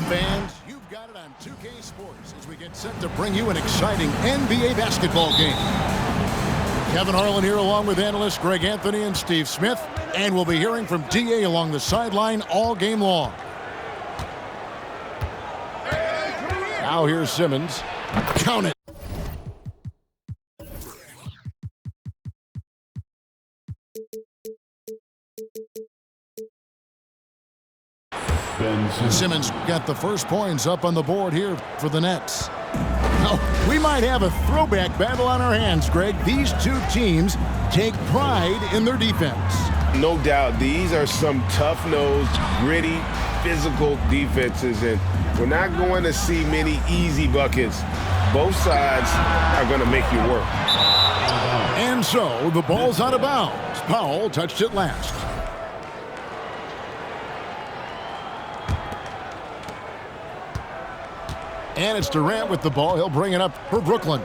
fans, you've got it on 2K Sports as we get set to bring you an exciting NBA basketball game. Kevin Harlan here along with analysts Greg Anthony and Steve Smith, and we'll be hearing from DA along the sideline all game long. Now here's Simmons. Count it. Simmons got the first points up on the board here for the Nets. Now, we might have a throwback battle on our hands, Greg. These two teams take pride in their defense. No doubt, these are some tough-nosed, gritty, physical defenses, and we're not going to see many easy buckets. Both sides are going to make you work. And so, the ball's out of bounds. Powell touched it last. And it's Durant with the ball. He'll bring it up for Brooklyn.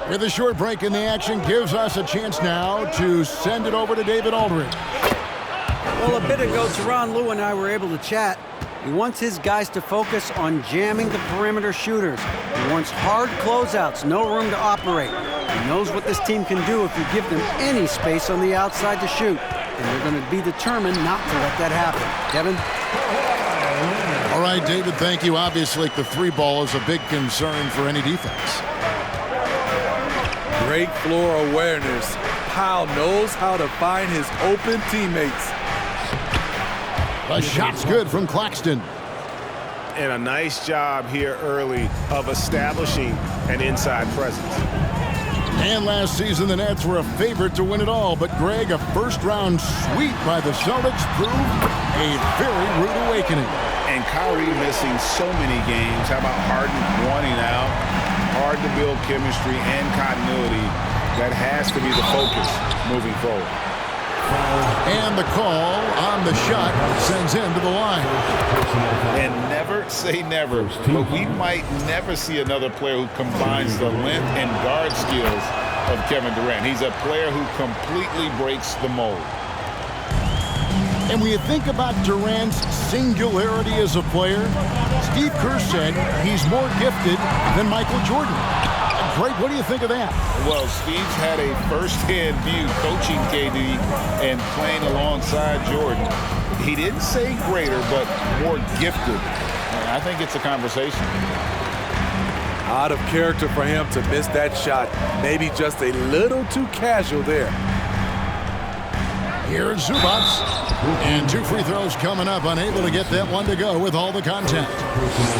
With a short break in the action, gives us a chance now to send it over to David Aldridge. Well, a bit ago, Teron Lue and I were able to chat. He wants his guys to focus on jamming the perimeter shooters. He wants hard closeouts, no room to operate. He knows what this team can do if you give them any space on the outside to shoot. And they're going to be determined not to let that happen. Kevin? All right, David, thank you. Obviously, the three ball is a big concern for any defense. Great floor awareness. Powell knows how to find his open teammates. The shot's good from Claxton. And a nice job here early of establishing an inside presence. And last season, the Nets were a favorite to win it all. But, Greg, a first-round sweep by the Celtics proved a very rude awakening. And Kyrie missing so many games. How about Harden wanting out? Hard to build chemistry and continuity. That has to be the focus moving forward. And the call on the shot sends him to the line. And never say never, but we might never see another player who combines the length and guard skills of Kevin Durant. He's a player who completely breaks the mold. And when you think about Durant's singularity as a player, Steve Kerr said he's more gifted than Michael Jordan. Greg, what do you think of that? Well, Steve's had a first-hand view coaching KD and playing alongside Jordan. He didn't say greater, but more gifted. And I think it's a conversation. Out of character for him to miss that shot. Maybe just a little too casual there. Here is Zubats. And two free throws coming up, unable to get that one to go with all the contact.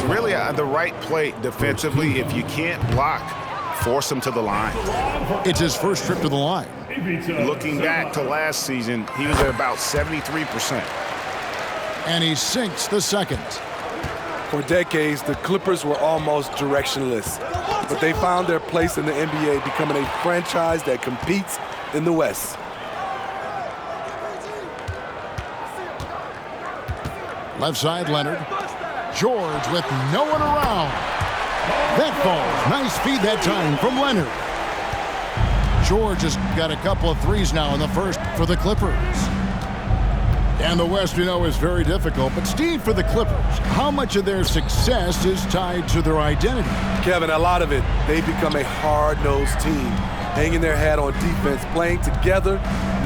Really the right play defensively. If you can't block, force him to the line. It's his first trip to the line. Looking back to last season, he was at about 73%. And he sinks the second. For decades, the Clippers were almost directionless, but they found their place in the NBA, becoming a franchise that competes in the West. Left side, Leonard. George with no one around. That falls. Nice feed that time from Leonard. George has got a couple of threes now in the first for the Clippers. And the West, we know, is very difficult. But, Steve, for the Clippers, how much of their success is tied to their identity? Kevin, a lot of it. They've become a hard-nosed team, hanging their hat on defense, playing together,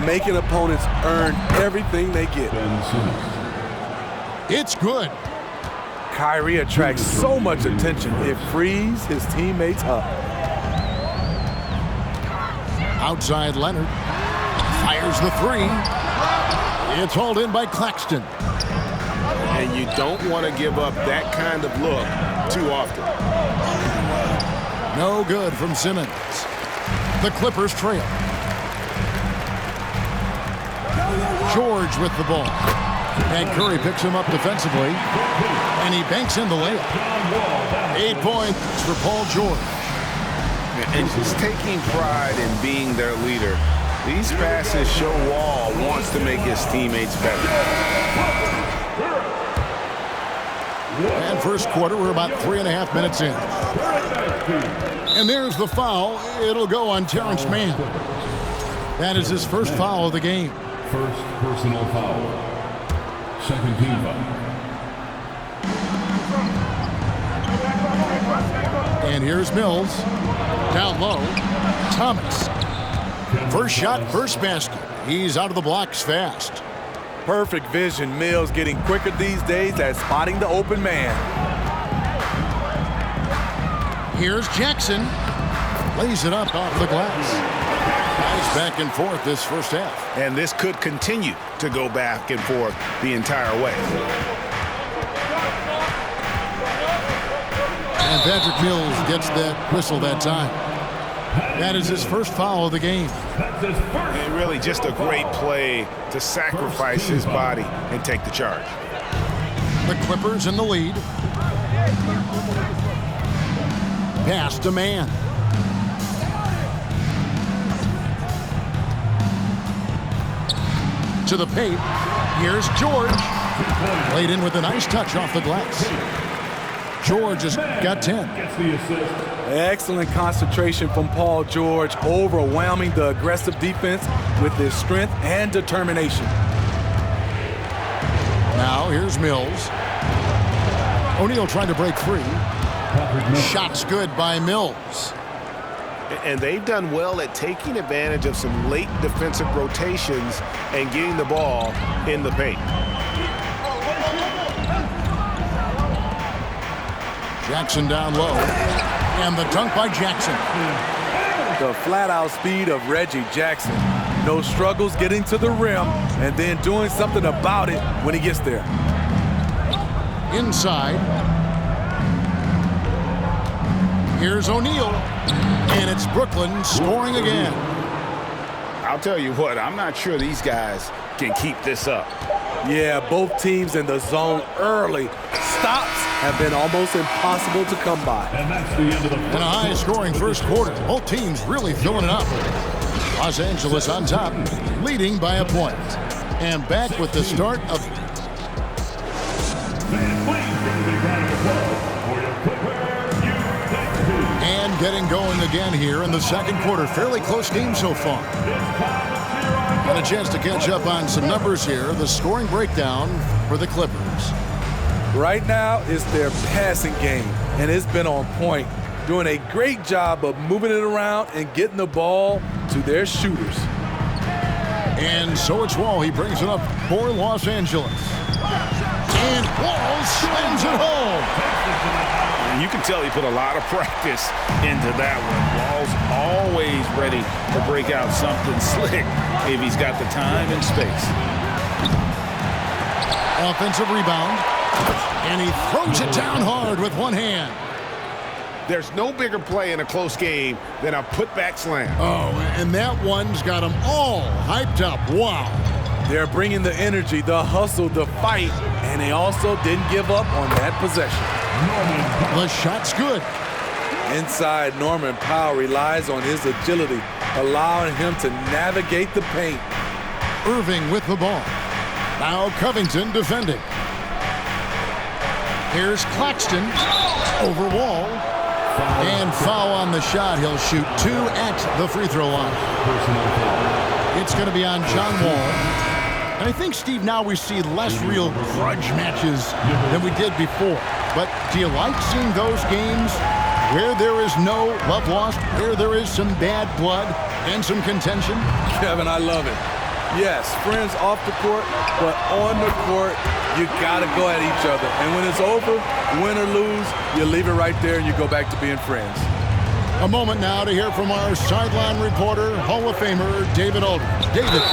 making opponents earn everything they get. It's good. Kyrie attracts so much attention, it frees his teammates up. Outside Leonard. Fires the three. It's hauled in by Claxton. And you don't want to give up that kind of look too often. No good from Simmons. The Clippers trail. George with the ball. And Curry picks him up defensively. And he banks in the layup. 8 points for Paul George. And just taking pride in being their leader. These passes show Wall wants to make his teammates better. And first quarter, we're about 3.5 minutes in. And there's the foul. It'll go on Terrence Mann. That is his first foul of the game. First personal foul. Second team foul. And here's Mills. Down low. Thomas. First shot, first basket. He's out of the blocks fast. Perfect vision. Mills getting quicker these days at spotting the open man. Here's Jackson. Lays it up off the glass. Nice back and forth this first half. And this could continue to go back and forth the entire way. And Patrick Mills gets that whistle that time. That is his first foul of the game. And really just a great play to sacrifice his body and take the charge. The Clippers in the lead. Pass to man. To the paint. Here's George. Laid in with a nice touch off the glass. George has got 10. Excellent concentration from Paul George, overwhelming the aggressive defense with his strength and determination. Now here's Mills. O'Neal trying to break free. Shot's good by Mills. And they've done well at taking advantage of some late defensive rotations and getting the ball in the paint. Jackson down low. And the dunk by Jackson. The flat-out speed of Reggie Jackson. No struggles getting to the rim and then doing something about it when he gets there. Inside. Here's O'Neal. And it's Brooklyn scoring again. I'll tell you what, I'm not sure these guys can keep this up. Yeah, both teams in the zone early. Stops have been almost impossible to come by. And that's the end of the And a high-scoring first quarter. Both teams really filling it up. Los Angeles on top, leading by a point. And back with the start of... And getting going again here in the second quarter. Fairly close game so far. And a chance to catch up on some numbers here. The scoring breakdown for the Clippers. Right now, it's their passing game, and it's been on point, doing a great job of moving it around and getting the ball to their shooters. And so it's Wall. He brings it up for Los Angeles. And Wall slams it home. You can tell he put a lot of practice into that one. Wall's always ready to break out something slick if he's got the time and space. Offensive rebound. And he throws it down hard with one hand. There's no bigger play in a close game than a putback slam. Oh, and that one's got them all hyped up. Wow. They're bringing the energy, the hustle, the fight, and they also didn't give up on that possession. The shot's good. Inside, Norman Powell relies on his agility, allowing him to navigate the paint. Irving with the ball. Now Covington defending. Here's Claxton over Wall. And foul on the shot. He'll shoot 2 at the free throw line. It's going to be on John Wall. And I think, Steve, now we see less real grudge matches than we did before. But do you like seeing those games where there is no love lost, where there is some bad blood and some contention? Kevin, I love it. Yes, friends off the court, but on the court, you got to go at each other. And when it's over, win or lose, you leave it right there and you go back to being friends. A moment now to hear from our sideline reporter, Hall of Famer David Aldridge. David.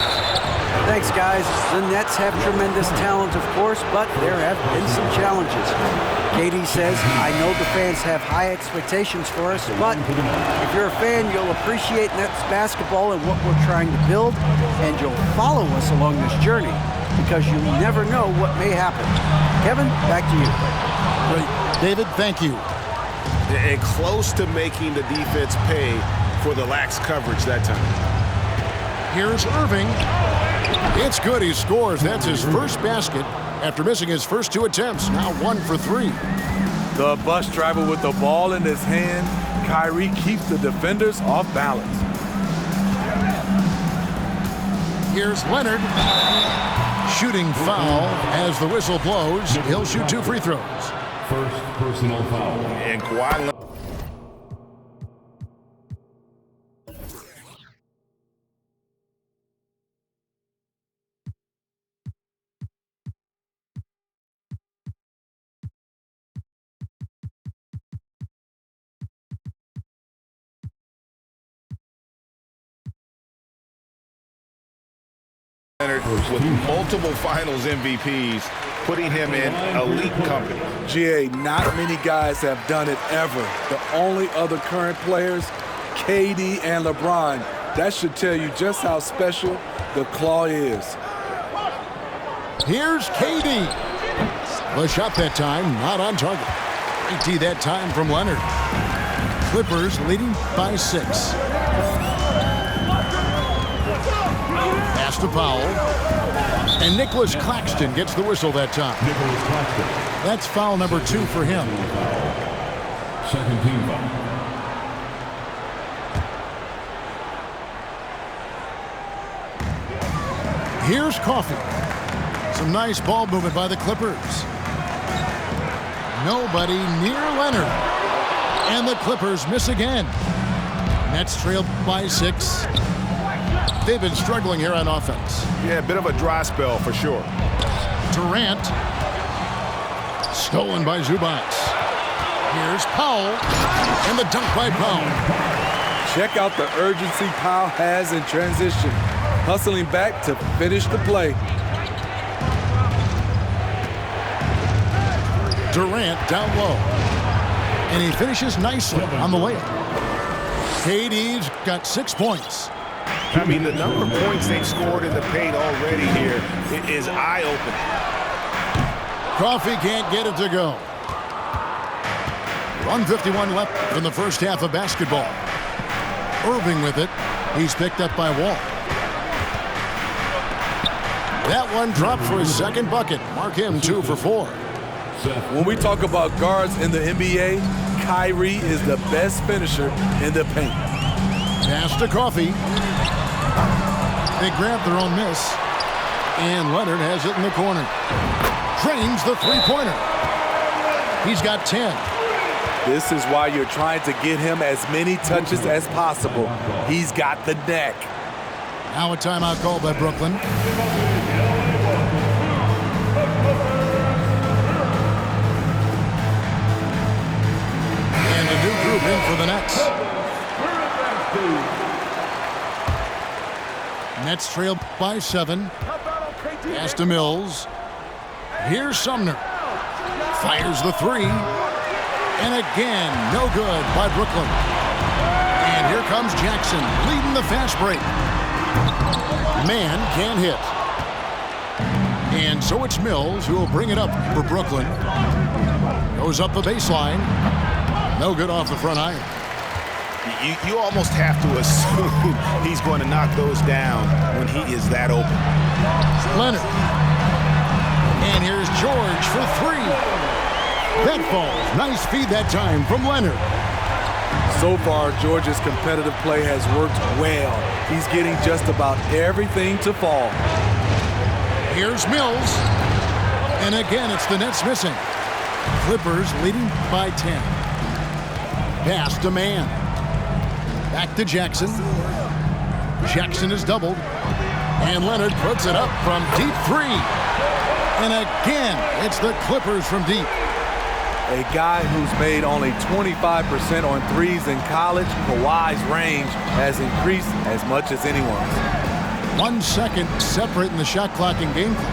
Thanks, guys. The Nets have tremendous talent, of course, but there have been some challenges. KD says, I know the fans have high expectations for us, but if you're a fan, you'll appreciate Nets basketball and what we're trying to build, and you'll follow us along this journey because you never know what may happen. Kevin, back to you. Great. David, thank you. And close to making the defense pay for the lax coverage that time. Here's Irving. It's good. He scores. That's his first basket after missing his first 2 attempts. Now 1 for 3. The bus driver with the ball in his hand. Kyrie keeps the defenders off balance. Here's Leonard. Shooting foul as the whistle blows. He'll shoot 2 free throws. First personal foul. And Kawhi Leonard with multiple finals MVPs, putting him in elite company. GA, not many guys have done it ever. The only other current players, KD and LeBron. That should tell you just how special the claw is. Here's KD. The shot that time, not on target. Great D that time from Leonard. Clippers leading by 6. Pass to Powell. And Nicholas Claxton gets the whistle that time. That's foul number 2 for him. Second team foul. Here's Coffee. Some nice ball movement by the Clippers. Nobody near Leonard. And the Clippers miss again. Nets trailed by 6. They've been struggling here on offense. Yeah, a bit of a dry spell for sure. Durant. Stolen by Zubac. Here's Powell. And the dunk by Powell. Check out the urgency Powell has in transition. Hustling back to finish the play. Durant down low. And he finishes nicely on the layup. KD's got 6 points. I mean, the number of points they've scored in the paint already here is eye-opening. Coffee can't get it to go. 1:51 left in the first half of basketball. Irving with it. He's picked up by Wall. That one dropped for his second bucket. Mark him 2 for 4. When we talk about guards in the NBA, Kyrie is the best finisher in the paint. Pass to Coffee. They grab their own miss. And Leonard has it in the corner. Drains the three-pointer. He's got 10. This is why you're trying to get him as many touches as possible. He's got the neck. Now a timeout called by Brooklyn. And a new group in for the Nets. Nets trail by 7. Pass to Mills. Here's Sumner. Fires the 3. And again, no good by Brooklyn. And here comes Jackson leading the fast break. Man can't hit. And so it's Mills who will bring it up for Brooklyn. Goes up the baseline. No good off the front iron. You almost have to assume he's going to knock those down when he is that open. Leonard. And here's George for 3. That falls. Nice feed that time from Leonard. So far, George's competitive play has worked well. He's getting just about everything to fall. Here's Mills. And again, it's the Nets missing. Clippers leading by 10. Pass to Man. Back to Jackson. Jackson is doubled. And Leonard puts it up from deep 3. And again, it's the Clippers from deep. A guy who's made only 25% on threes in college, Kawhi's range has increased as much as anyone's. 1 second separating the shot clock and game clock.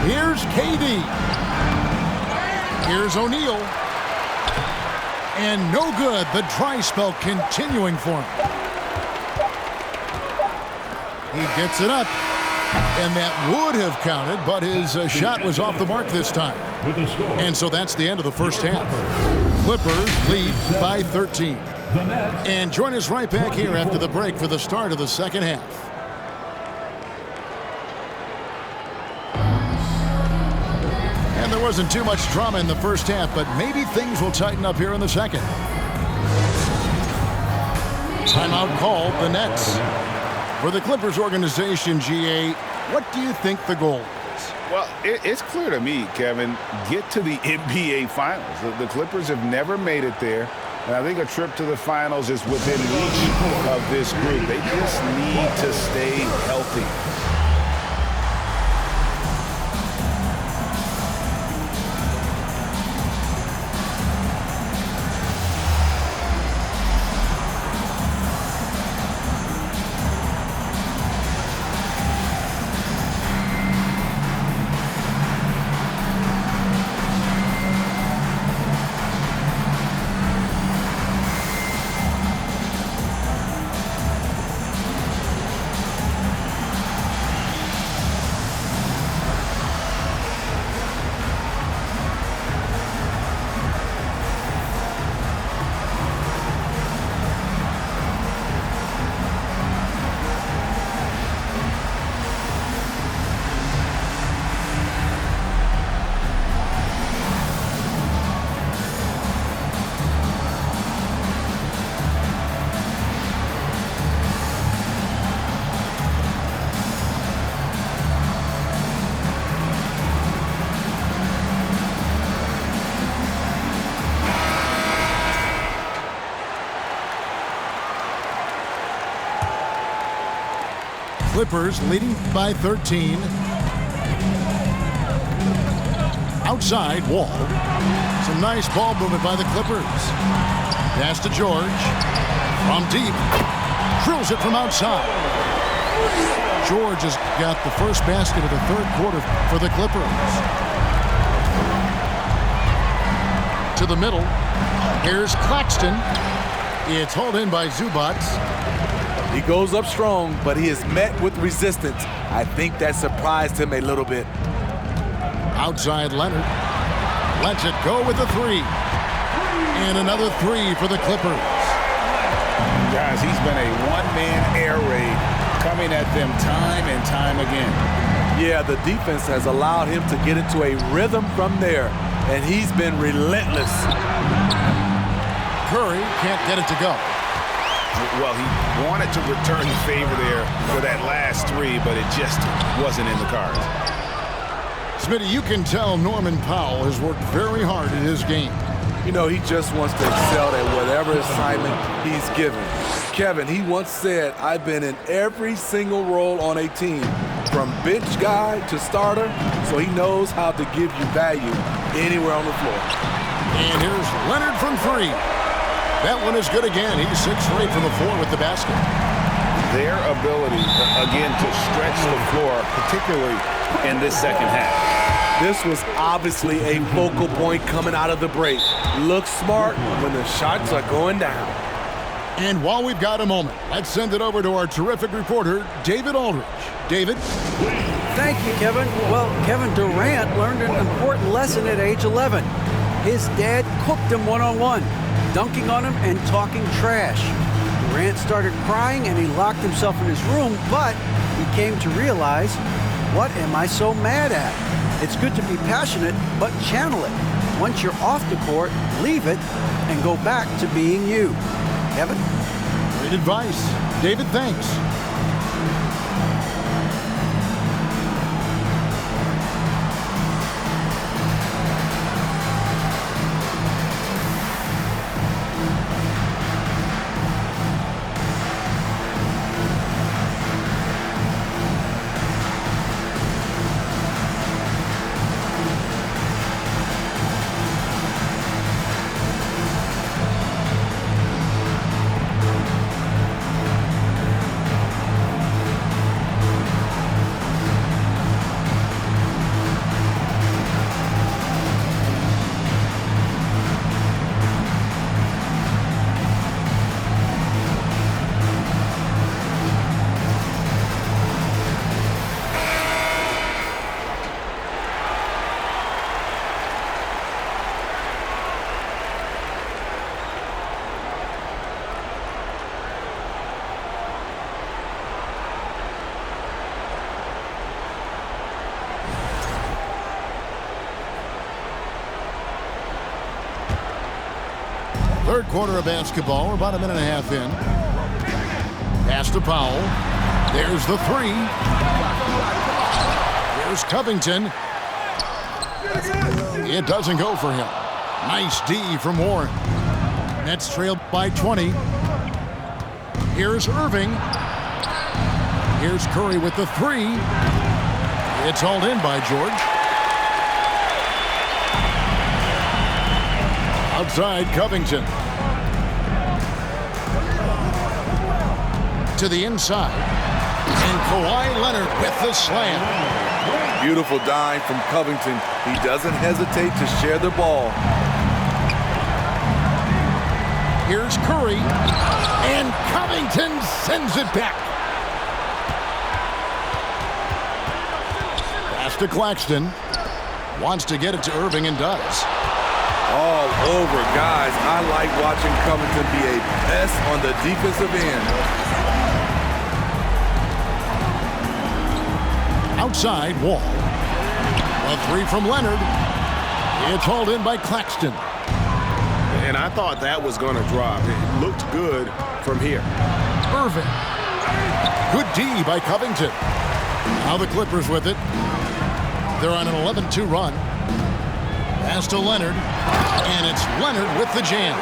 Here's KD. Here's O'Neal. And no good. The dry spell continuing for him. He gets it up. And that would have counted, but his shot was off the mark this time. And so that's the end of the first half. Clippers lead by 13. And join us right back here after the break for the start of the second half. And there wasn't too much drama in the first half, but maybe things will tighten up here in the second. Timeout called the Nets. For the Clippers organization, GA, what do you think the goal is? Well, it's clear to me, Kevin, get to the NBA Finals. The Clippers have never made it there. And I think a trip to the finals is within reach of this group. They just need to stay healthy. Clippers leading by 13. Outside, Wall. Some nice ball movement by the Clippers. Pass to George. From deep. Drills it from outside. George has got the first basket of the third quarter for the Clippers. To the middle. Here's Claxton. It's hauled in by Zubac. He goes up strong, but he is met with resistance. I think that surprised him a little bit. Outside Leonard. Lets it go with a three. And another three for the Clippers. Guys, he's been a one-man air raid coming at them time and time again. Yeah, the defense has allowed him to get into a rhythm from there, and he's been relentless. Curry can't get it to go. Well, he wanted to return the favor there for that last three, but it just wasn't in the cards. Smitty, you can tell Norman Powell has worked very hard in his game. You know, he just wants to excel at whatever assignment he's given. Kevin, he once said, I've been in every single role on a team, from bench guy to starter, so he knows how to give you value anywhere on the floor. And here's Leonard from three. That one is good again. He's 6 for 8 from the floor with the basket. Their ability, again, to stretch the floor, particularly in this second half. This was obviously a focal point coming out of the break. Looks smart when the shots are going down. And while we've got a moment, let's send it over to our terrific reporter, David Aldridge. David? Thank you, Kevin. Well, Kevin Durant learned an important lesson at age 11. His dad cooked him one-on-one, dunking on him and talking trash. Durant started crying and he locked himself in his room, but he came to realize, what am I so mad at? It's good to be passionate, but channel it. Once you're off the court, leave it and go back to being you. Kevin? Great advice. David, thanks. Third quarter of basketball. We're about a minute and a half in. Pass to Powell. There's the three. Here's Covington. It doesn't go for him. Nice D from Warren. Nets trailed by 20. Here's Irving. Here's Curry with the three. It's hauled in by George. Outside, Covington. To the inside. And Kawhi Leonard with the slam. Beautiful dime from Covington. He doesn't hesitate to share the ball. Here's Curry. And Covington sends it back. Pass to Claxton. Wants to get it to Irving and does. All over, guys. I like watching Covington be a pest on the defensive end. Outside, Wall. A three from Leonard. It's hauled in by Claxton. And I thought that was going to drop. It looked good from here. Irving. Good D by Covington. Now the Clippers with it. They're on an 11-2 run. Pass to Leonard. And it's Leonard with the jam.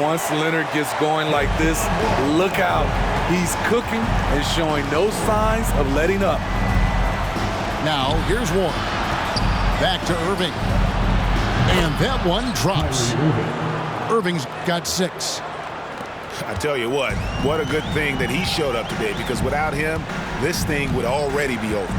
Once Leonard gets going like this, look out. He's cooking and showing no signs of letting up. Now, here's Warren. Back to Irving. And that one drops. Irving's got 6. I tell you what a good thing that he showed up today, because without him, this thing would already be over.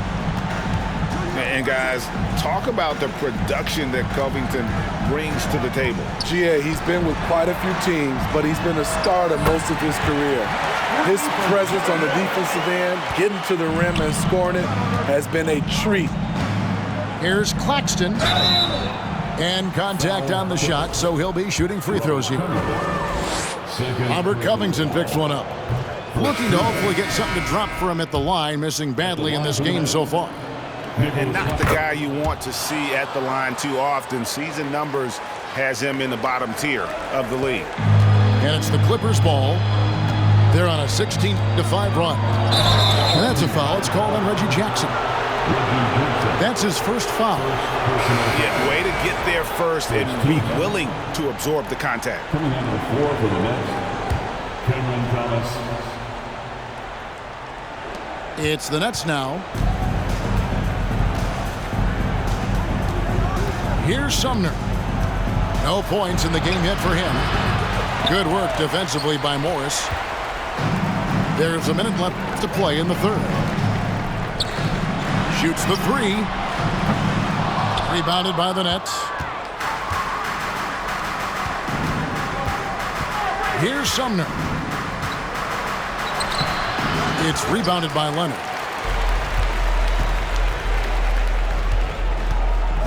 And guys, talk about the production that Covington brings to the table. GA, he's been with quite a few teams, but he's been a starter most of his career. His presence on the defensive end, getting to the rim and scoring it, has been a treat. Here's Claxton. And contact on the shot, so he'll be shooting free throws here. Robert Covington picks one up. Looking to hopefully get something to drop for him at the line, missing badly in this game so far. And not the guy you want to see at the line too often. Season numbers has him in the bottom tier of the league. And it's the Clippers' ball. They're on a 16-5 run. And that's a foul. It's called on Reggie Jackson. That's his first foul. Yeah, way to get there first and be willing to absorb the contact. Coming on the floor for the Nets, Cameron Thomas. It's the Nets now. Here's Sumner. No points in the game yet for him. Good work defensively by Morris. There's a minute left to play in the third. Shoots the 3. Rebounded by the Nets. Here's Sumner. It's rebounded by Leonard.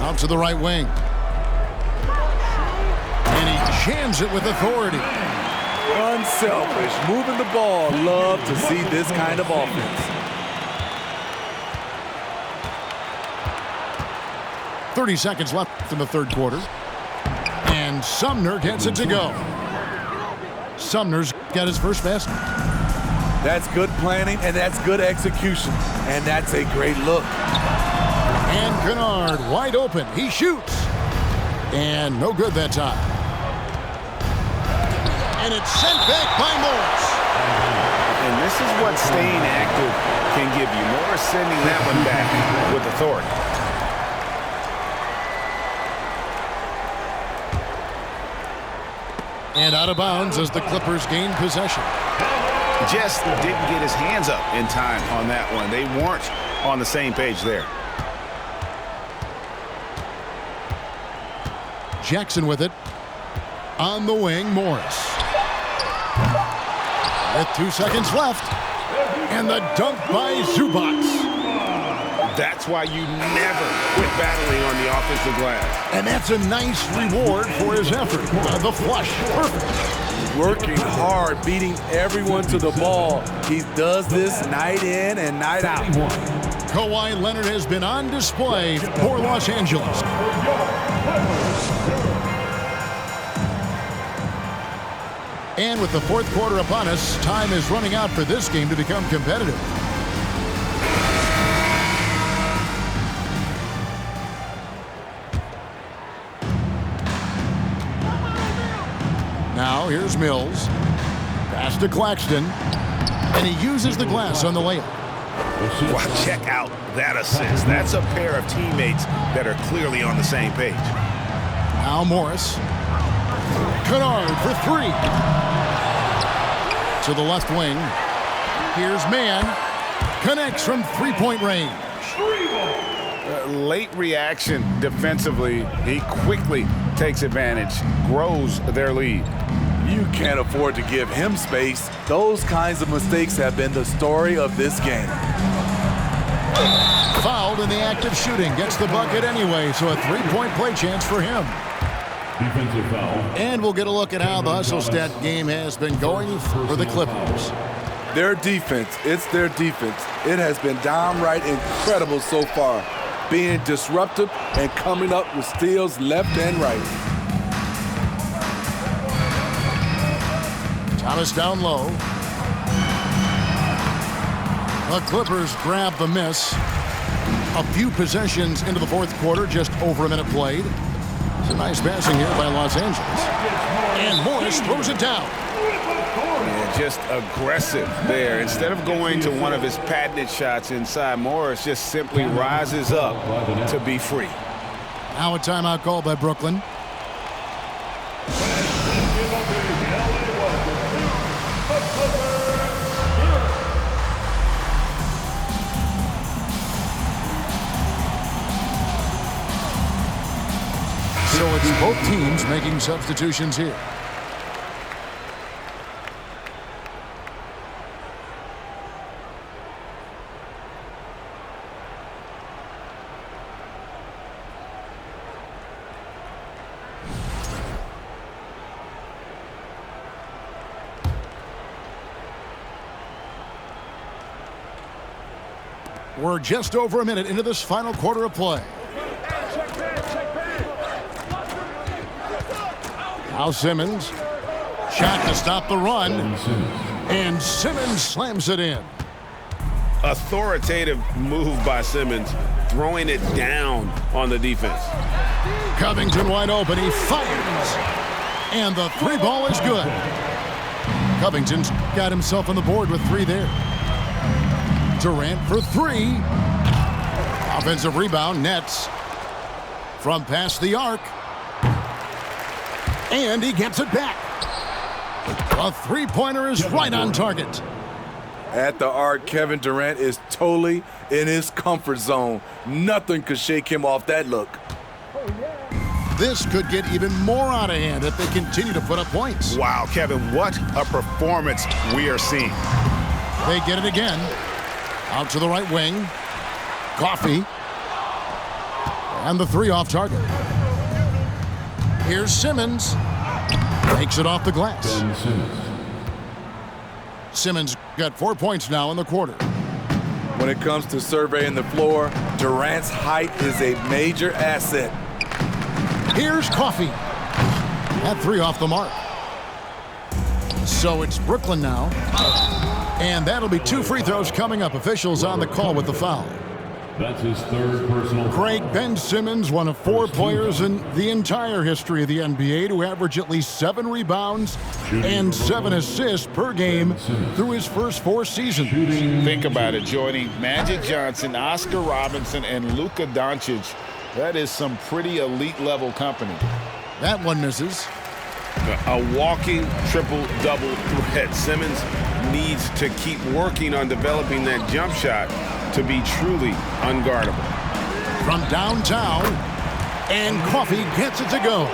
Out to the right wing. And he jams it with authority. Unselfish, moving the ball. Love to see this kind of offense. 30 seconds left in the third quarter. And Sumner gets it to go. Sumner's got his first basket. That's good planning, and that's good execution. And that's a great look. And Kennard wide open. He shoots. And no good that time. And it's sent back by Morris. And this is what staying active can give you. Morris sending that one back with authority. And out of bounds as the Clippers gain possession. Just didn't get his hands up in time on that one. They weren't on the same page there. Jackson with it. On the wing, Morris. With 2 seconds left. And the dunk by Zubac. That's why you never quit battling on the offensive glass. And that's a nice reward for his effort. The flush. Perfect. Working hard, beating everyone to the ball. He does this night in and night out. Kawhi Leonard has been on display for Los Angeles. And with the fourth quarter upon us, time is running out for this game to become competitive. Now here's Mills. Pass to Claxton. And he uses the glass on the layup. Well, check out that assist. That's a pair of teammates that are clearly on the same page. Now Morris. Kennard for 3. To the left wing. Here's Mann. Connects from three-point range. Late reaction defensively. He quickly takes advantage, grows their lead. You can't afford to give him space. Those kinds of mistakes have been the story of this game. Fouled in the act of shooting. Gets the bucket anyway, so a three-point play chance for him. Defensive foul. And we'll get a look at how the hustle stat game has been going for the Clippers. Their defense, it's their defense. It has been downright incredible so far, being disruptive and coming up with steals left and right. Thomas down low. The Clippers grab the miss. A few possessions into the fourth quarter, just over a minute played. It's a nice passing here by Los Angeles. And Morris throws it down. Yeah, just aggressive there. Instead of going to one of his patented shots inside, Morris just simply rises up to be free. Now a timeout call by Brooklyn. So it's both teams making substitutions here. We're just over a minute into this final quarter of play. Now Simmons. Shot to stop the run. And Simmons slams it in. Authoritative move by Simmons, throwing it down on the defense. Covington wide open. He fires. And the three ball is good. Covington's got himself on the board with 3 there. Durant for 3. Offensive rebound, Nets. From past the arc. And he gets it back. A three-pointer is right on target. At the arc, Kevin Durant is totally in his comfort zone. Nothing could shake him off that look. This could get even more out of hand if they continue to put up points. Wow, Kevin, what a performance we are seeing. They get it again. Out to the right wing. Coffee. And the 3 off target. Here's Simmons. Takes it off the glass. Simmons got 4 points now in the quarter. When it comes to surveying the floor, Durant's height is a major asset. Here's Coffee. That 3 off the mark. So it's Brooklyn now. And that'll be 2 free throws coming up. Officials on the call with the foul. That's his 3rd personal. Craig, Ben Simmons, one of 4 players in the entire history of the NBA to average at least 7 rebounds and 7 assists per game through his first 4 seasons. Think about it, joining Magic Johnson, Oscar Robinson, and Luka Doncic. That is some pretty elite-level company. That one misses. A walking triple-double threat. Simmons needs to keep working on developing that jump shot to be truly unguardable. From downtown, and Coffee gets it to go.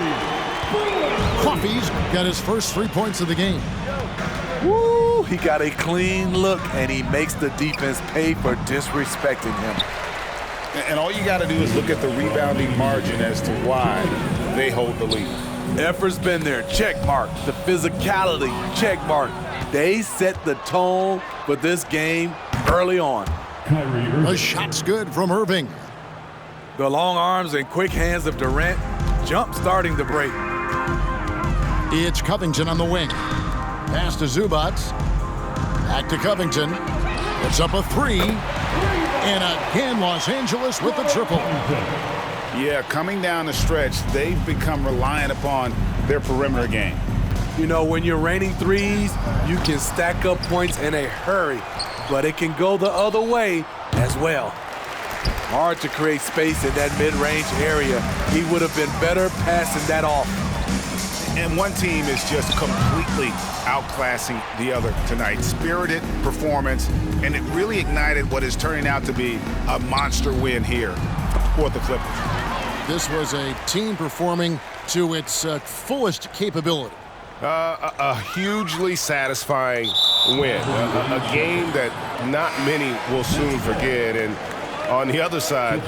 Coffee's got his first 3 points of the game. Woo! He got a clean look, and he makes the defense pay for disrespecting him. And all you got to do is look at the rebounding margin as to why they hold the lead. Effort's been there, check mark. The physicality, check mark. They set the tone for this game early on. The shot's good from Irving. The long arms and quick hands of Durant jump starting the break. It's Covington on the wing. Pass to Zubac. Back to Covington. It's up a 3. And again, Los Angeles with the triple. Yeah, coming down the stretch, they've become reliant upon their perimeter game. You know, when you're raining threes, you can stack up points in a hurry, but it can go the other way as well. Hard to create space in that mid-range area. He would have been better passing that off. And one team is just completely outclassing the other tonight. Spirited performance, and it really ignited what is turning out to be a monster win here for the Clippers. This was a team performing to its fullest capability. A hugely satisfying win. A game that not many will soon forget. And on the other side,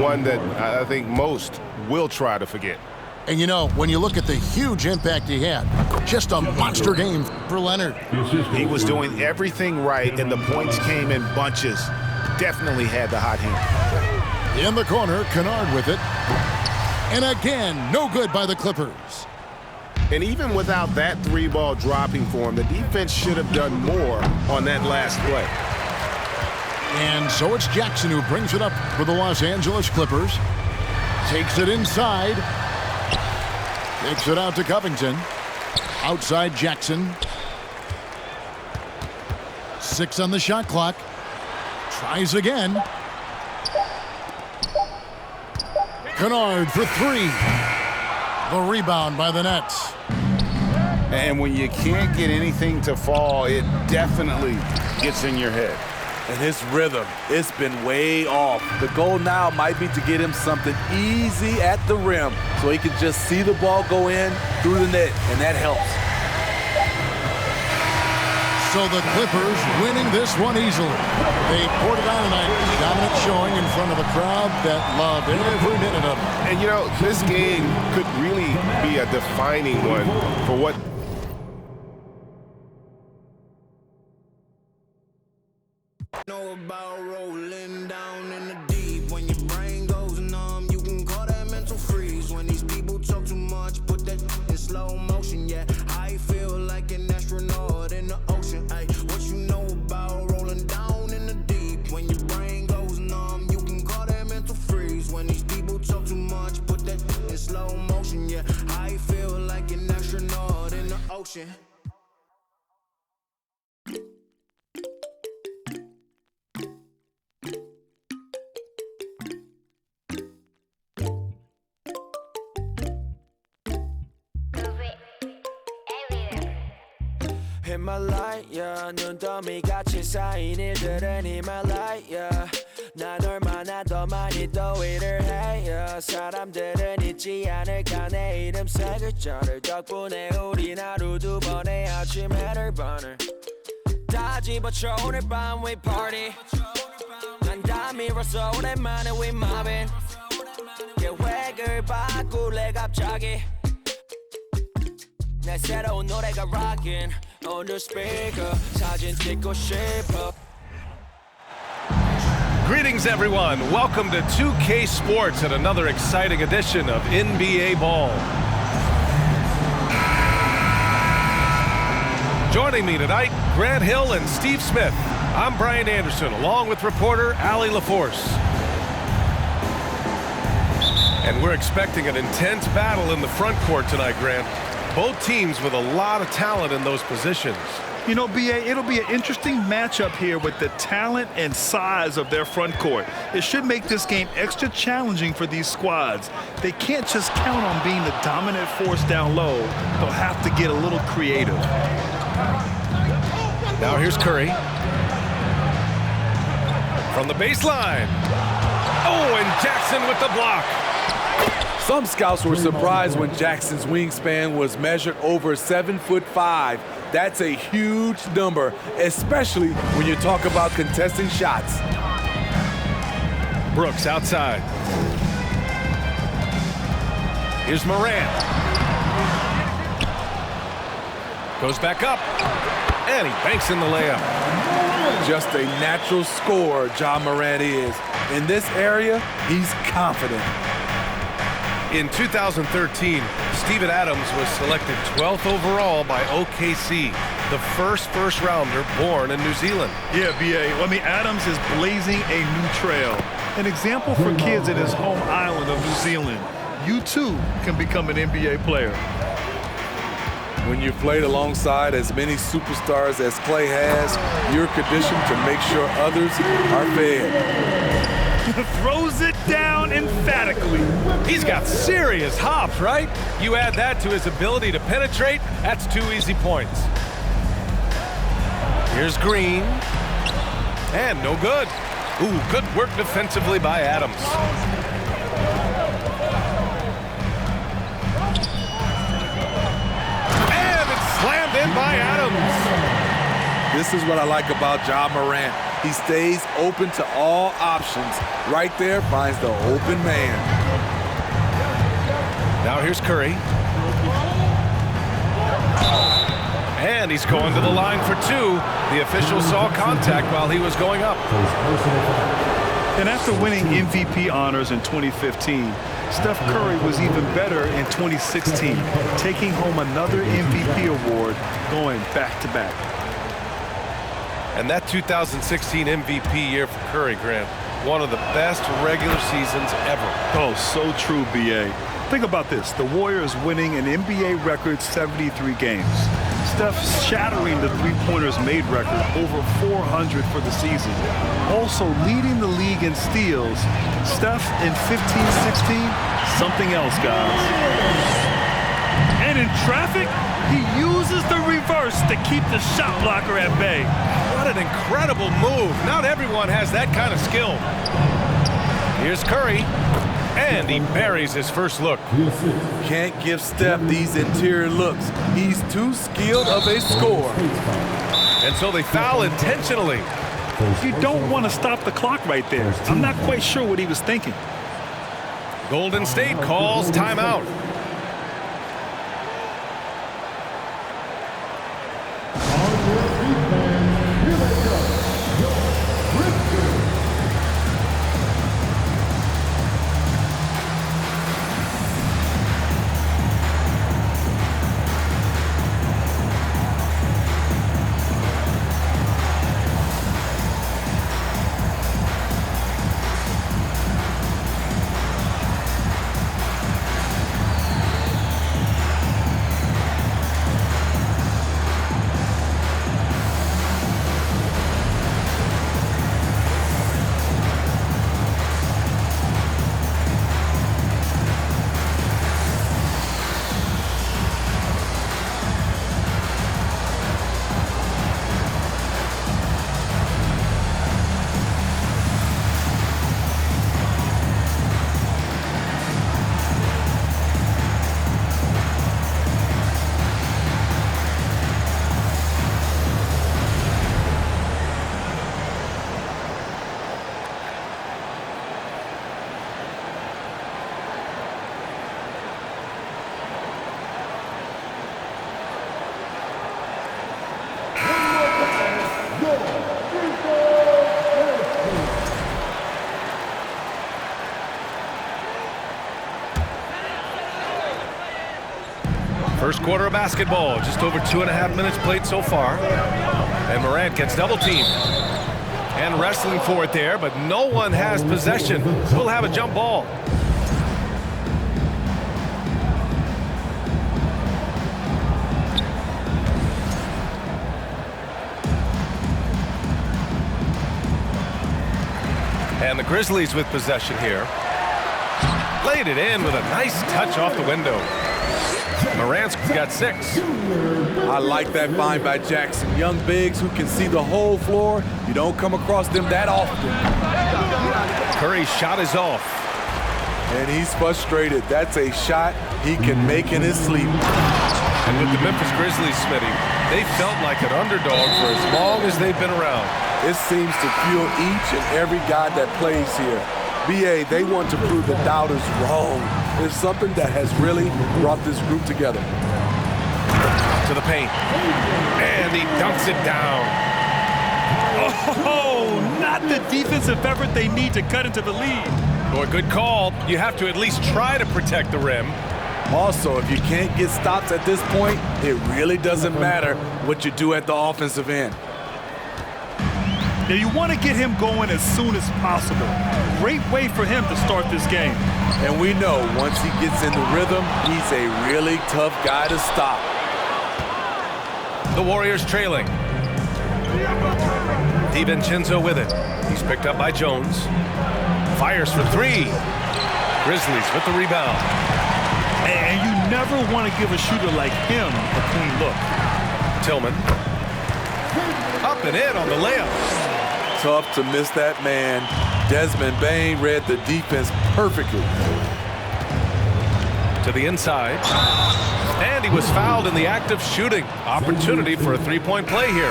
one that I think most will try to forget. And you know, when you look at the huge impact he had, just a monster game for Leonard. He was doing everything right, and the points came in bunches. Definitely had the hot hand. In the corner, Kennard with it. And again, no good by the Clippers. And even without that 3-ball dropping for him, the defense should have done more on that last play. And so it's Jackson who brings it up for the Los Angeles Clippers. Takes it inside. Takes it out to Covington. Outside Jackson. 6 on the shot clock. Tries again. Kennard for 3. The rebound by the Nets. And when you can't get anything to fall, it definitely gets in your head. And his rhythm, it's been way off. The goal now might be to get him something easy at the rim so he can just see the ball go in through the net, and that helps. So the Clippers winning this one easily. They poured it on tonight. Dominant showing in front of a crowd that loved every minute of it. And, you know, this game could really be a defining one for what know about rolling down in the deep. When your brain goes numb, you can call that mental freeze. When these people talk too much, put that in slow motion. Yeah, I feel like an astronaut in the ocean. Ay, what you know about rolling down in the deep? When your brain goes numb, you can call that mental freeze. When these people talk too much, put that in slow motion. Yeah, I feel like an astronaut in the ocean. Himalaya 눈더미 같이 쌓인 일들은 Himalaya 난 얼마나 더 많이 더위를 해요 사람들은 잊지 않을까 내 이름 세 글자를 덕분에 우린 하루 2번의 아침 해를 버늘 다 집어쳐 오늘 밤 we party 난 다 밀었어 오랜만에 we mobbing 계획을 바꿀래 갑자기 내 새로운 노래가 rockin' on the speaker 사진 찍고 싶어. Greetings everyone, welcome to 2K Sports and another exciting edition of NBA Ball. Joining me tonight, Grant Hill and Steve Smith. I'm Brian Anderson, along with reporter Allie LaForce. And we're expecting an intense battle in the front court tonight, Grant. Both teams with a lot of talent in those positions. You know, B.A., it'll be an interesting matchup here with the talent and size of their front court. It should make this game extra challenging for these squads. They can't just count on being the dominant force down low. They'll have to get a little creative. Now here's Curry. From the baseline. Oh, and Jackson with the block. Some scouts were surprised when Jackson's wingspan was measured over 7'5". That's a huge number, especially when you talk about contesting shots. Brooks outside. Here's Morant. Goes back up. And he banks in the layup. Just a natural scorer, Ja Morant is. In this area, he's confident. In 2013, Steven Adams was selected 12th overall by OKC, the first rounder born in New Zealand. Yeah, B.A. I mean, Adams is blazing a new trail. An example for kids in his home island of New Zealand. You, too, can become an NBA player. When you've played alongside as many superstars as Clay has, you're conditioned to make sure others are fed. Throws it down emphatically. He's got serious hops, right? You add that to his ability to penetrate, that's 2 easy points. Here's Green. And no good. Ooh, good work defensively by Adams. And it's slammed in by Adams. This is what I like about Ja Morant. He stays open to all options. Right there, finds the open man. Now here's Curry. And he's going to the line for 2. The official saw contact while he was going up. And after winning MVP honors in 2015, Steph Curry was even better in 2016, taking home another MVP award, going back-to-back. And that 2016 MVP year for Curry, Grant, one of the best regular seasons ever. Oh, so true, B.A. Think about this. The Warriors winning an NBA record 73 games. Steph shattering the three-pointers made record, over 400 for the season. Also leading the league in steals. Steph in 15-16, something else, guys. And in traffic, he uses the reverse to keep the shot blocker at bay. What an incredible move. Not everyone has that kind of skill. Here's Curry, and he buries his first look. Can't give Steph these interior looks. He's too skilled of a scorer. And so they foul intentionally. You don't want to stop the clock right there. I'm not quite sure what he was thinking. Golden State calls timeout. First quarter of basketball, just over 2.5 minutes played so far. And Morant gets double teamed. And wrestling for it there, but no one has possession. We'll have a jump ball. And the Grizzlies with possession here. Laid it in with a nice touch off the window. Morant's got 6. I like that find by Jackson. Young bigs who can see the whole floor. You don't come across them that often. Curry's shot is off. And he's frustrated. That's a shot he can make in his sleep. And with the Memphis Grizzlies, Smitty, they felt like an underdog for as long as they've been around. It seems to fuel each and every guy that plays here. BA, they want to prove the doubters wrong. It's something that has really brought this group together. To the paint. And he dunks it down. Oh, not the defensive effort they need to cut into the lead. Boy, good call. You have to at least try to protect the rim. Also, if you can't get stops at this point, it really doesn't matter what you do at the offensive end. Now, you want to get him going as soon as possible. Great way for him to start this game. And we know once he gets in the rhythm, he's a really tough guy to stop. The Warriors trailing. DiVincenzo with it. He's picked up by Jones. Fires for 3. Grizzlies with the rebound. And you never want to give a shooter like him a clean look. Tillman. Up and in on the layup. Tough to miss that man. Desmond Bane read the defense perfectly. To the inside. And he was fouled in the act of shooting. Opportunity for a three-point play here.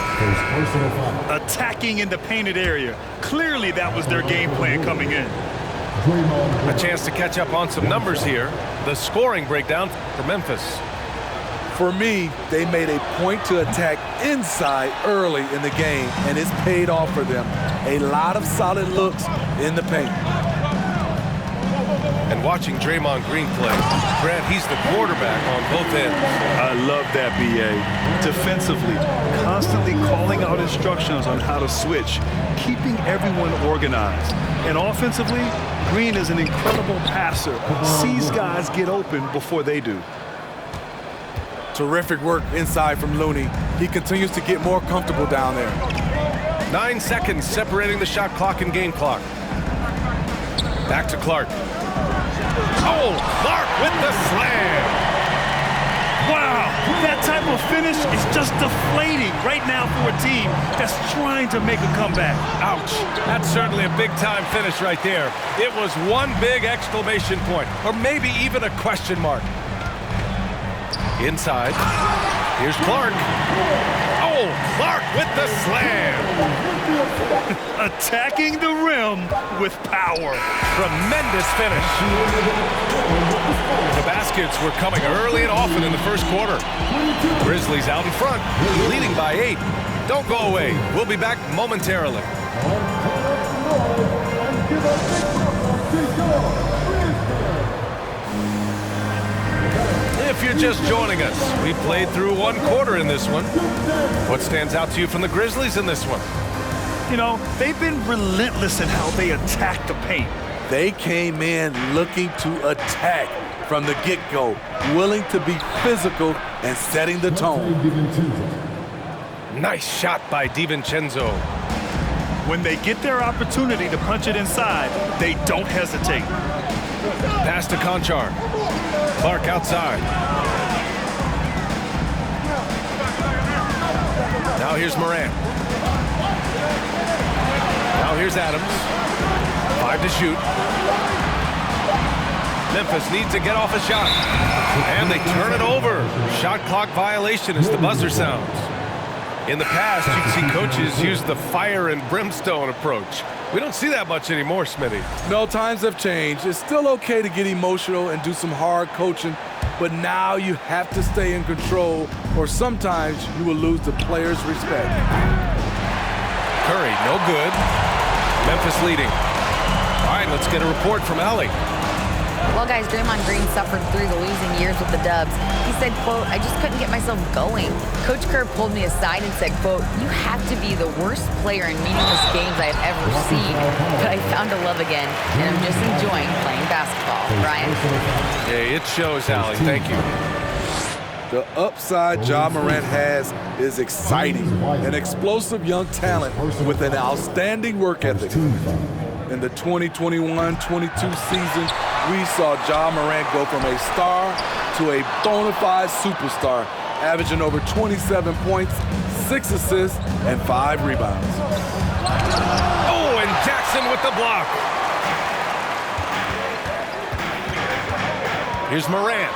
Attacking in the painted area. Clearly that was their game plan coming in. A chance to catch up on some numbers here. The scoring breakdown for Memphis. For me, they made a point to attack inside early in the game, and it's paid off for them. A lot of solid looks in the paint. And watching Draymond Green play, Grant, he's the quarterback on both ends. I love that, B.A. Defensively, constantly calling out instructions on how to switch, keeping everyone organized. And offensively, Green is an incredible passer, sees guys get open before they do. Terrific work inside from Looney. He continues to get more comfortable down there. 9 seconds separating the shot clock and game clock. Back to Clark. Oh, Clark with the slam. Wow, that type of finish is just deflating right now for a team that's trying to make a comeback. Ouch. That's certainly a big-time finish right there. It was one big exclamation point, or maybe even a question mark. Inside. Here's Clark. Oh, Clark with the slam. Attacking the rim with power. Tremendous finish. The baskets were coming early and often in the first quarter. Grizzlies out in front, leading by 8. Don't go away. We'll be back momentarily. If you're just joining us, we played through one quarter in this one. What stands out to you from the Grizzlies in this one? You know, they've been relentless in how they attack the paint. They came in looking to attack from the get-go, willing to be physical and setting the tone. Nice shot by DiVincenzo. When they get their opportunity to punch it inside, they don't hesitate. Pass to Conchar. Clark outside. Now here's Morant. Now here's Adams. 5 to shoot. Memphis needs to get off a shot. And they turn it over. Shot clock violation as the buzzer sounds. In the past, you'd see coaches use the fire and brimstone approach. We don't see that much anymore, Smitty. No, times have changed. It's still okay to get emotional and do some hard coaching, but now you have to stay in control, or sometimes you will lose the players' respect. Curry, no good. Memphis leading. All right, let's get a report from Allie. Well, guys, Draymond Green suffered through the losing years with the Dubs. He said, quote, "I just couldn't get myself going. Coach Kerr pulled me aside and said, quote, you have to be the worst player in meaningless games I've ever seen. But I found a love again, and I'm just enjoying playing basketball." Brian? Hey, it shows, Allie. Thank you. The upside Ja Morant has is exciting. An explosive young talent with an outstanding work ethic. In the 2021-22 season, we saw Ja Morant go from a star to a bona fide superstar, averaging over 27 points, 6 assists, and 5 rebounds. Oh, and Jackson with the block. Here's Morant.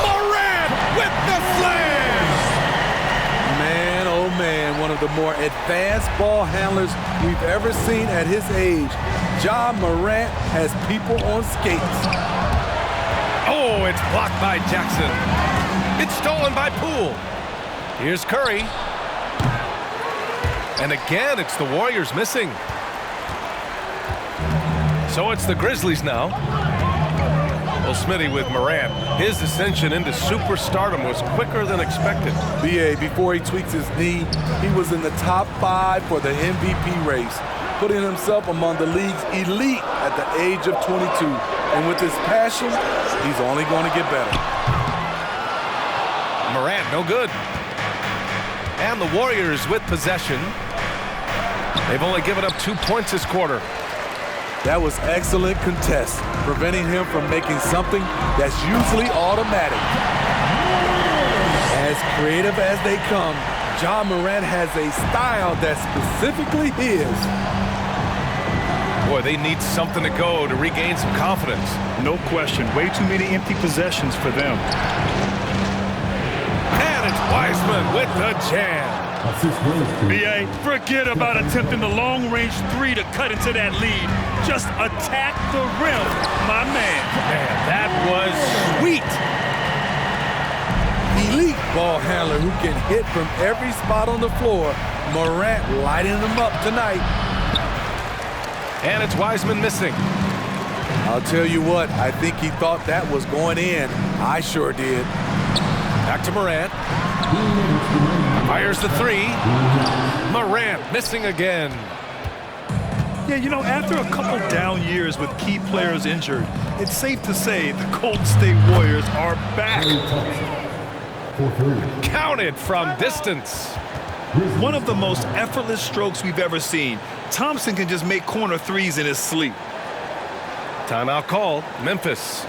Morant with the slam! Man, oh man, one of the more advanced ball handlers we've ever seen at his age. Ja Morant has people on skates. Oh, it's blocked by Jackson. It's stolen by Poole. Here's Curry. And again, it's the Warriors missing. So it's the Grizzlies now. Well, Smitty, with Morant, his ascension into superstardom was quicker than expected. B.A., before he tweaks his knee, he was in the top 5 for the MVP race, putting himself among the league's elite at the age of 22. And with his passion, he's only going to get better. Morant, no good. And the Warriors with possession. They've only given up 2 points this quarter. That was excellent contest, preventing him from making something that's usually automatic. As creative as they come, Ja Morant has a style that's specifically his. Boy, they need something to go to regain some confidence. No question. Way too many empty possessions for them. And it's Wiseman with the jam. B.A., forget about attempting the long-range 3 to cut into that lead. Just attack the rim, my man. Man, that was sweet. Elite ball handler who can hit from every spot on the floor. Morant lighting them up tonight. And it's Wiseman missing. I'll tell you what, I think he thought that was going in. I sure did. Back to Morant. Fires the three. Morant missing again. Yeah, you know, after a couple down years with key players injured, it's safe to say the Golden State Warriors are back. Counted from distance. One of the most effortless strokes we've ever seen. Thompson can just make corner threes in his sleep. Timeout called. Memphis.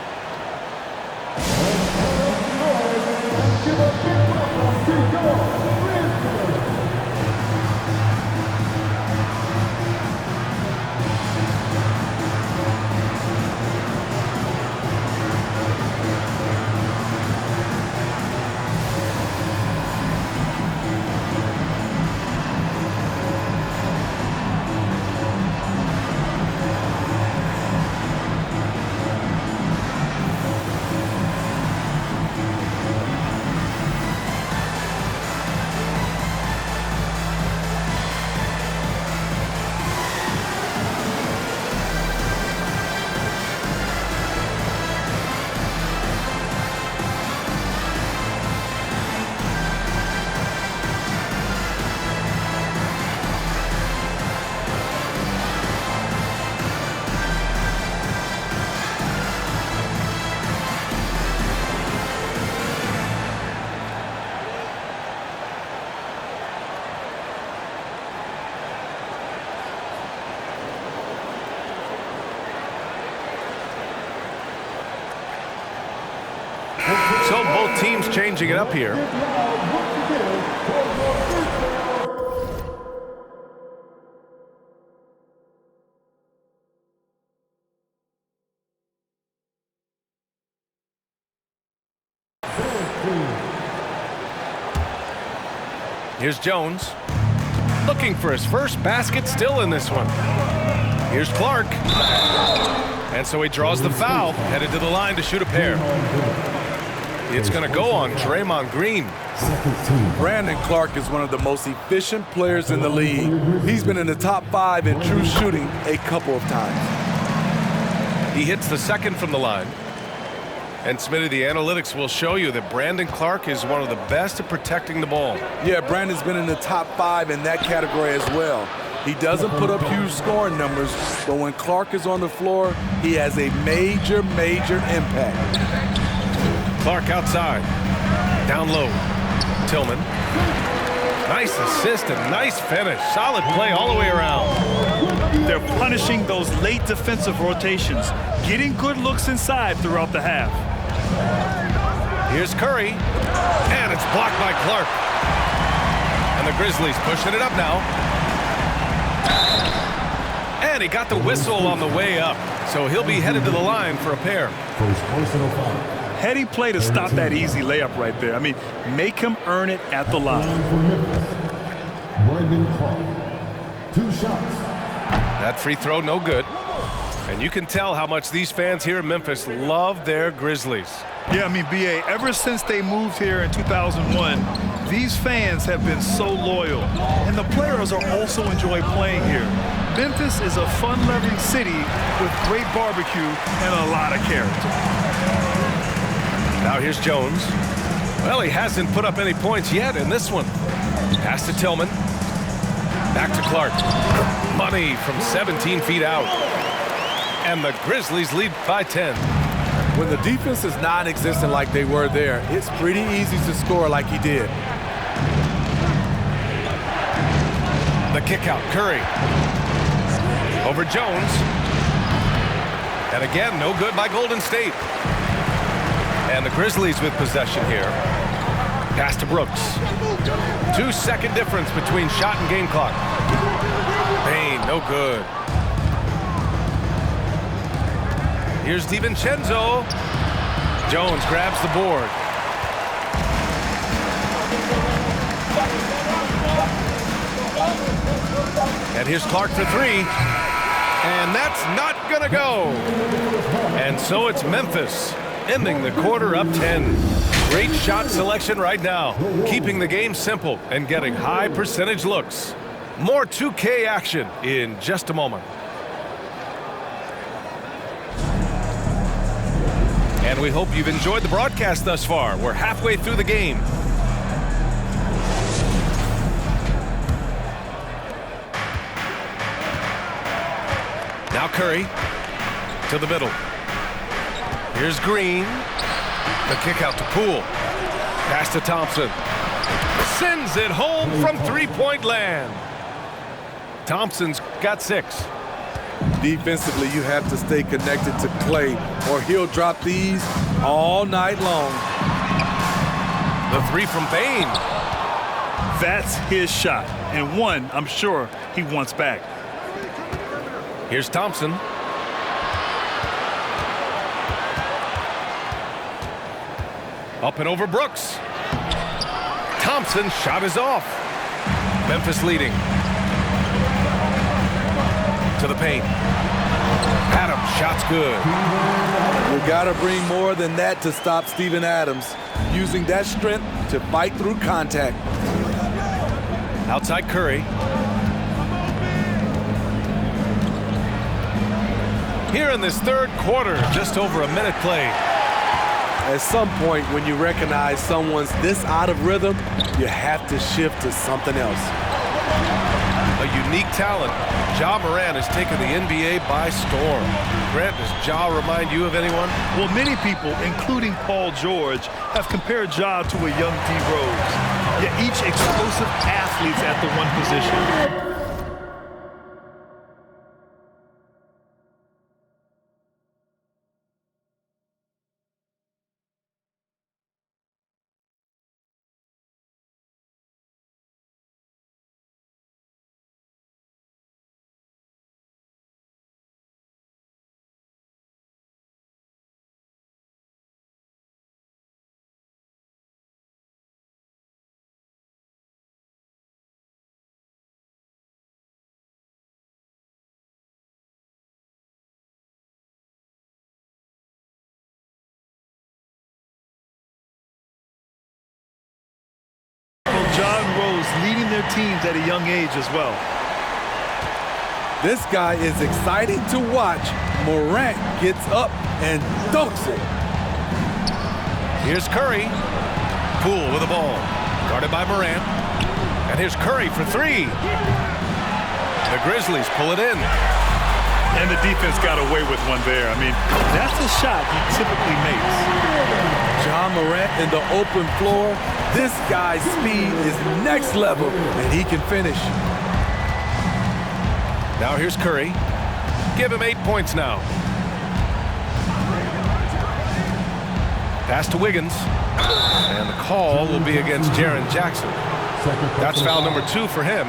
So both teams changing it up here. Here's Jones. Looking for his first basket, still in this one. Here's Clark. And so he draws the foul, headed to the line to shoot a pair. It's going to go on Draymond Green. Brandon Clark is one of the most efficient players in the league. He's been in the top 5 in true shooting a couple of times. He hits the second from the line. And Smitty, the analytics will show you that Brandon Clark is one of the best at protecting the ball. Yeah, Brandon's been in the top 5 in that category as well. He doesn't put up huge scoring numbers, but when Clark is on the floor, he has a major, major impact. Clark outside. Down low. Tillman. Nice assist and nice finish. Solid play all the way around. They're punishing those late defensive rotations, getting good looks inside throughout the half. Here's Curry. And it's blocked by Clark. And the Grizzlies pushing it up now. And he got the whistle on the way up. So he'll be headed to the line for a pair. Heady play to stop that easy layup right there. I mean, make him earn it at the line. Brandon Clark, 2 shots. That free throw, no good. And you can tell how much these fans here in Memphis love their Grizzlies. Yeah, I mean, B.A., ever since they moved here in 2001, these fans have been so loyal. And the players are also enjoy playing here. Memphis is a fun-loving city with great barbecue and a lot of character. Now here's Jones. Well, he hasn't put up any points yet in this one. Pass to Tillman. Back to Clark. Money from 17 feet out. And the Grizzlies lead by 10. When the defense is non-existent like they were there, it's pretty easy to score like he did. The kick out, Curry. Over Jones. And again, no good by Golden State. And the Grizzlies with possession here. Pass to Brooks. 2-second difference between shot and game clock. Payne, no good. Here's DiVincenzo. Jones grabs the board. And here's Clark for 3. And that's not gonna go. And so it's Memphis ending the quarter up 10. Great shot selection right now, keeping the game simple and getting high percentage looks. More 2K action in just a moment. And we hope you've enjoyed the broadcast thus far. We're halfway through the game. Now Curry to the middle. Here's Green. The kick out to Poole. Pass to Thompson. Sends it home from three-point land. Thompson's got 6. Defensively, you have to stay connected to Clay, or he'll drop these all night long. The 3 from Bain. That's his shot, and one I'm sure he wants back. Here's Thompson. Up and over Brooks. Thompson's shot is off. Memphis leading. To the paint. Adams, shot's good. You gotta bring more than that to stop Steven Adams, using that strength to fight through contact. Outside Curry. Here in this third quarter, just over a minute played. At some point, when you recognize someone's this out of rhythm, you have to shift to something else. A unique talent. Ja Morant has taken the NBA by storm. Grant, does Ja remind you of anyone? Well, many people, including Paul George, have compared Ja to a young D. Rose. Yet each explosive athletes at the one position. John Rose leading their teams at a young age as well. This guy is exciting to watch. Morant gets up and dunks it. Here's Curry. Poole with the ball. Guarded by Morant. And here's Curry for 3. The Grizzlies pull it in. And the defense got away with one there. I mean, that's a shot he typically makes. Ja Morant in the open floor. This guy's speed is next level, and he can finish. Now here's Curry. Give him 8 points now. Pass to Wiggins. And the call will be against Jaren Jackson. That's foul number 2 for him.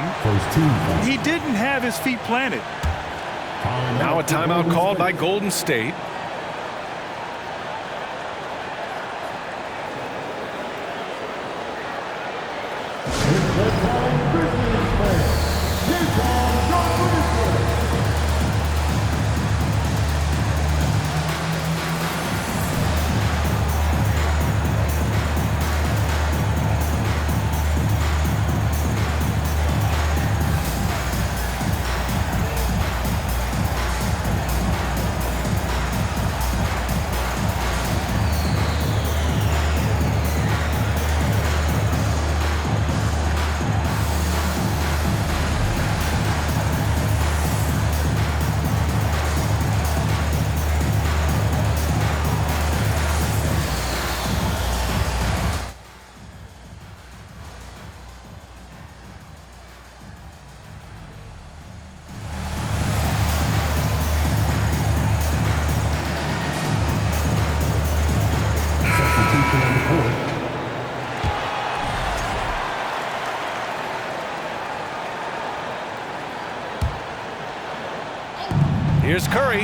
He didn't have his feet planted. Now a timeout called by Golden State. Here's Curry.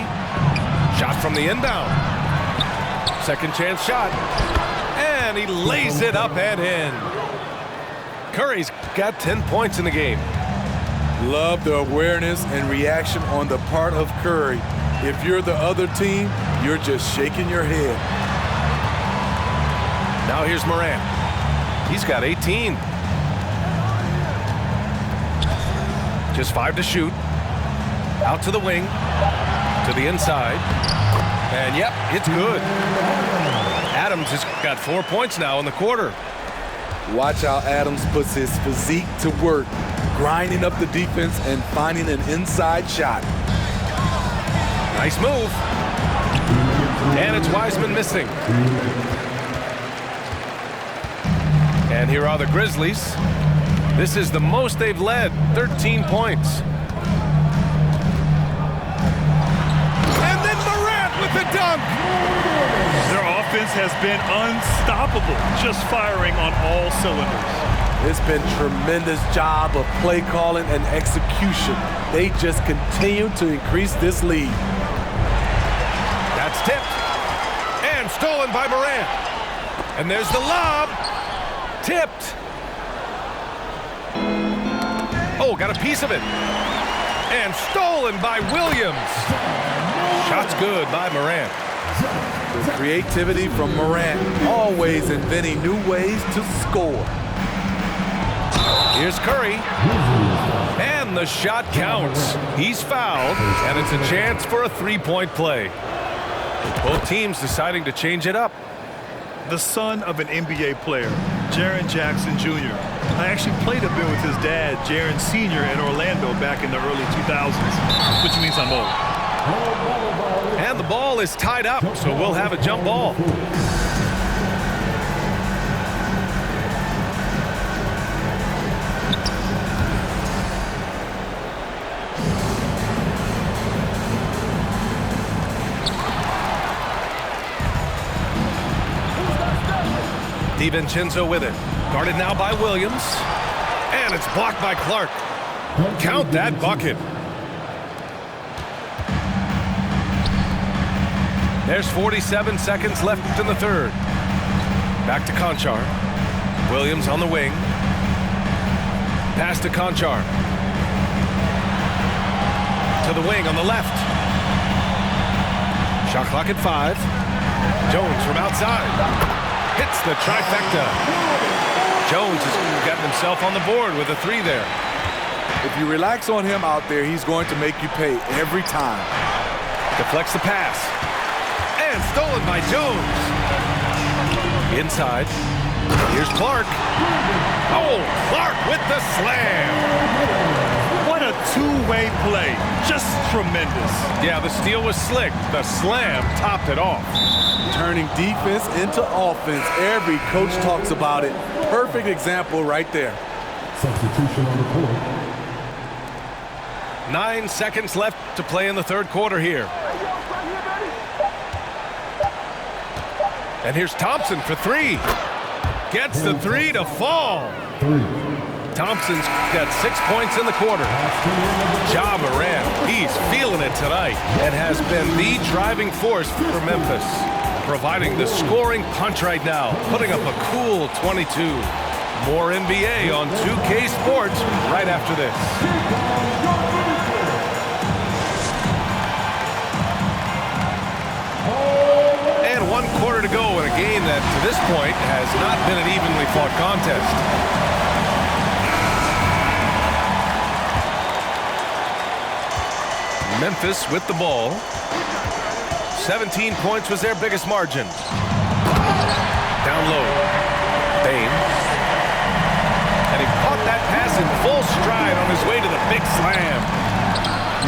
Shot from the inbound. Second chance shot. And he lays it up and in. Curry's got 10 points in the game. Love the awareness and reaction on the part of Curry. If you're the other team, you're just shaking your head. Now here's Morant. He's got 18. Just 5 to shoot. Out to the wing. To the inside. And yep, it's good. Adams has got 4 points now in the quarter. Watch how Adams puts his physique to work, grinding up the defense and finding an inside shot. Nice move. And it's Wiseman missing. And here are the Grizzlies. This is the most they've led, 13 points. And then Morant with the dunk. Their offense has been unstoppable, just firing on all cylinders. It's been tremendous job of play calling and execution. They just continue to increase this lead. That's tipped and stolen by Morant. And there's the lob. Tipped. Oh, got a piece of it. And stolen by Williams. Shot's good by Morant. The creativity from Morant, always inventing new ways to score. Here's Curry. And the shot counts. He's fouled, and it's a chance for a three-point play. Both teams deciding to change it up. The son of an NBA player, Jaren Jackson Jr. I actually played a bit with his dad, Jaren Sr. in Orlando back in the early 2000s, which means I'm old. And the ball is tied up, so we'll have a jump ball. DiVincenzo with it. Guarded now by Williams. And it's blocked by Clark. Count that bucket. There's 47 seconds left in the third. Back to Conchar. Williams on the wing. Pass to Conchar. To the wing on the left. Shot clock at 5. Jones from outside. Hits the trifecta. Jones has gotten himself on the board with a 3 there. If you relax on him out there, he's going to make you pay every time. Deflects the pass. And stolen by Jones. Inside. Here's Clark. Oh, Clark with the slam. What a two-way play. Just tremendous. Yeah, the steal was slick. The slam topped it off. Turning defense into offense. Every coach talks about it. Perfect example right there. Substitution on the court. 9 seconds left to play in the third quarter here. And here's Thompson for 3. Gets the 3 to fall. Thompson's got 6 points in the quarter. Ja Morant, he's feeling it tonight and has been the driving force for Memphis, providing the scoring punch right now, putting up a cool 22. More NBA on 2K Sports right after this. And 1 quarter to go in a game that, to this point, has not been an evenly fought contest. Memphis with the ball. 17 points was their biggest margin. Down low. Bane. And he caught that pass in full stride on his way to the big slam.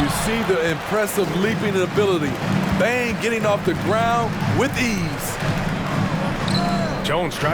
You see the impressive leaping ability. Bane getting off the ground with ease. Jones trying